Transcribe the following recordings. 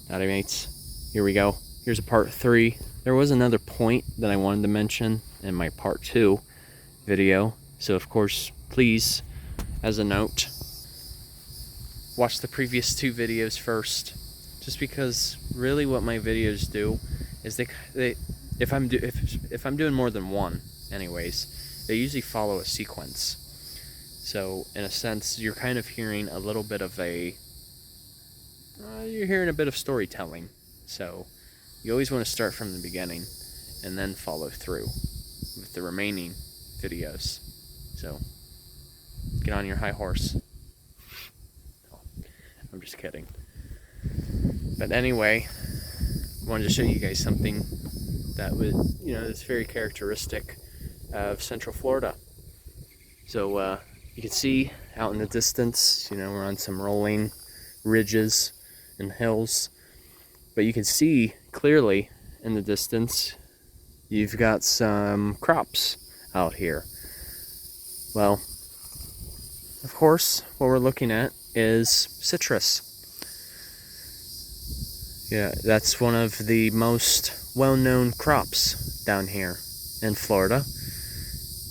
Howdy mates, here we go. Here's a part 3. There was another point that I wanted to mention in my part 2 video. So of course, please, as a note, watch the previous 2 videos first. Just because really what my videos do is if I'm doing more than one anyways, they usually follow a sequence. So in a sense, you're kind of hearing a little bit of you're hearing a bit of storytelling. So you always want to start from the beginning and then follow through with the remaining videos. So get on your high horse. No, I'm just kidding. But anyway, I wanted to show you guys something that is very characteristic of Central Florida. So you can see out in the distance, we're on some rolling ridges and hills, but you can see clearly in the distance you've got some crops out here. Well, of course, what we're looking at is citrus. Yeah, that's one of the most well-known crops down here in Florida.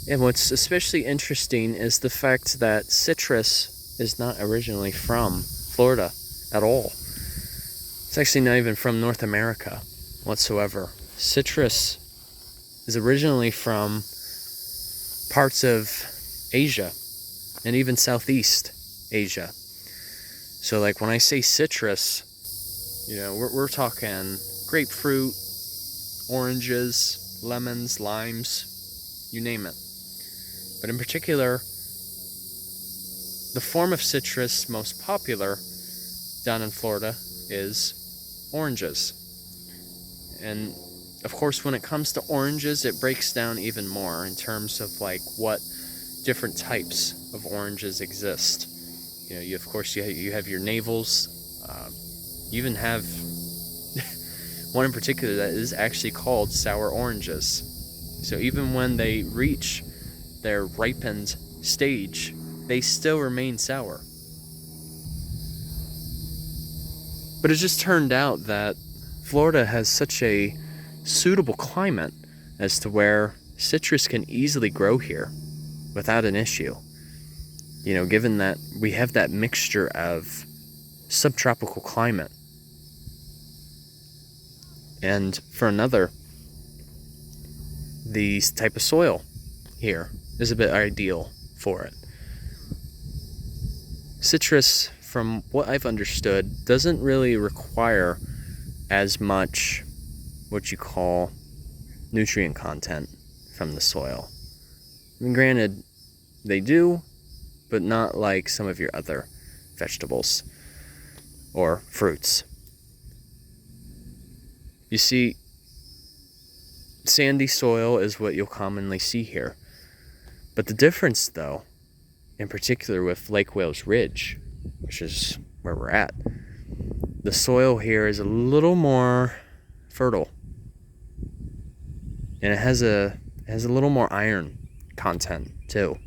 And what's especially interesting is the fact that citrus is not originally from Florida at all. It's actually not even from North America whatsoever. Citrus is originally from parts of Asia and even Southeast Asia. So like when I say citrus, we're talking grapefruit, oranges, lemons, limes, you name it. But in particular, the form of citrus most popular down in Florida is oranges. And of course, when it comes to oranges, it breaks down even more in terms of like what different types of oranges exist. You have your navels. You even have one in particular that is actually called sour oranges. So even when they reach their ripened stage, they still remain sour. But it just turned out that Florida has such a suitable climate as to where citrus can easily grow here without an issue. Given that we have that mixture of subtropical climate. And for another, the type of soil here is a bit ideal for it. Citrus, from what I've understood, doesn't really require as much what you call nutrient content from the soil. I mean, granted, they do, but not like some of your other vegetables or fruits. You see, sandy soil is what you'll commonly see here. But the difference, though, in particular with Lake Wales Ridge, which is where we're at, the soil here is a little more fertile. And it has a little more iron content, too.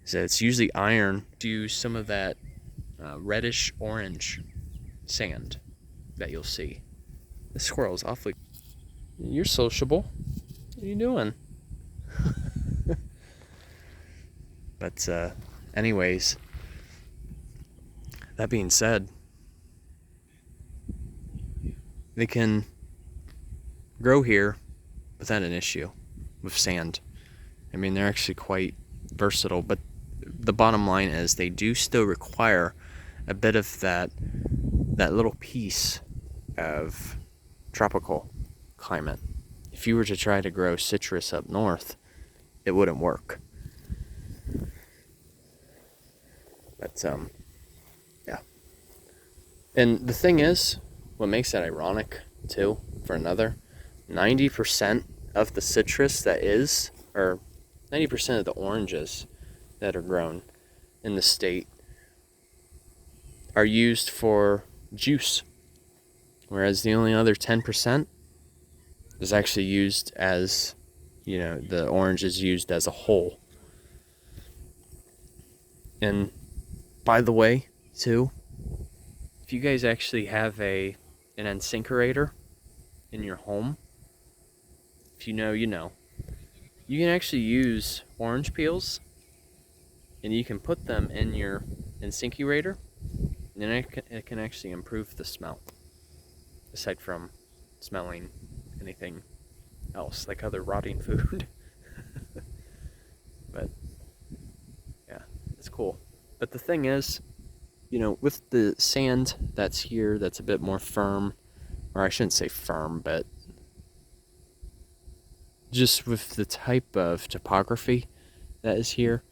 So it's usually iron to some of that reddish orange sand that you'll see. The squirrel's awfully... You're sociable. What are you doing? But anyways, that being said, they can grow here without an issue with sand. I mean, they're actually quite versatile, but the bottom line is they do still require a bit of that little piece of tropical climate. If you were to try to grow citrus up north, it wouldn't work. But yeah. And the thing is, what makes that ironic too, for another, 90% of the citrus or 90% of the oranges that are grown in the state are used for juice, whereas the only other 10% is actually used as, the orange is used as a whole. And by the way, too, if you guys actually have an an incinerator in your home, if you know, you know, you can actually use orange peels and you can put them in your incinerator, and then it can actually improve the smell, aside from smelling anything else, like other rotting food. But yeah, it's cool. But the thing is, you know, with the sand that's here, that's a bit more firm, or I shouldn't say firm, but just with the type of topography that is here,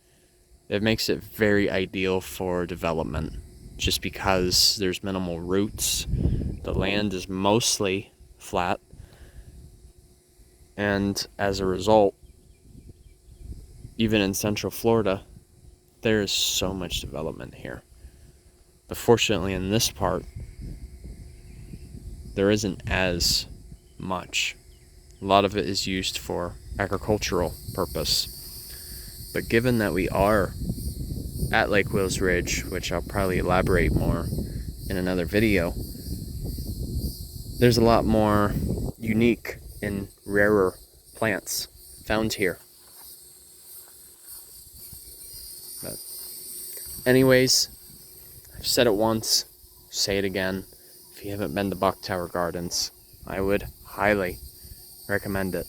it makes it very ideal for development, just because there's minimal roots. The land is mostly flat, and as a result, even in Central Florida, there is so much development here. But fortunately, in this part, there isn't as much. A lot of it is used for agricultural purpose. But given that we are at Lake Wills Ridge, which I'll probably elaborate more in another video, there's a lot more unique and rarer plants found here. But anyways, I've said it once, say it again. If you haven't been to Bok Tower Gardens, I would highly recommend it.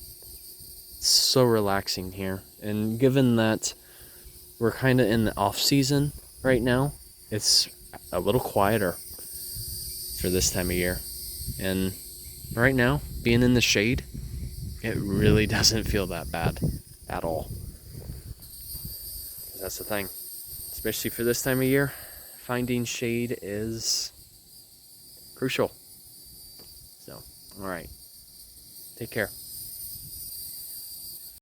It's so relaxing here, and given that we're kind of in the off season right now, it's a little quieter for this time of year. And right now, being in the shade, it really doesn't feel that bad at all. That's the thing, especially for this time of year, finding shade is crucial. So, all right, take care.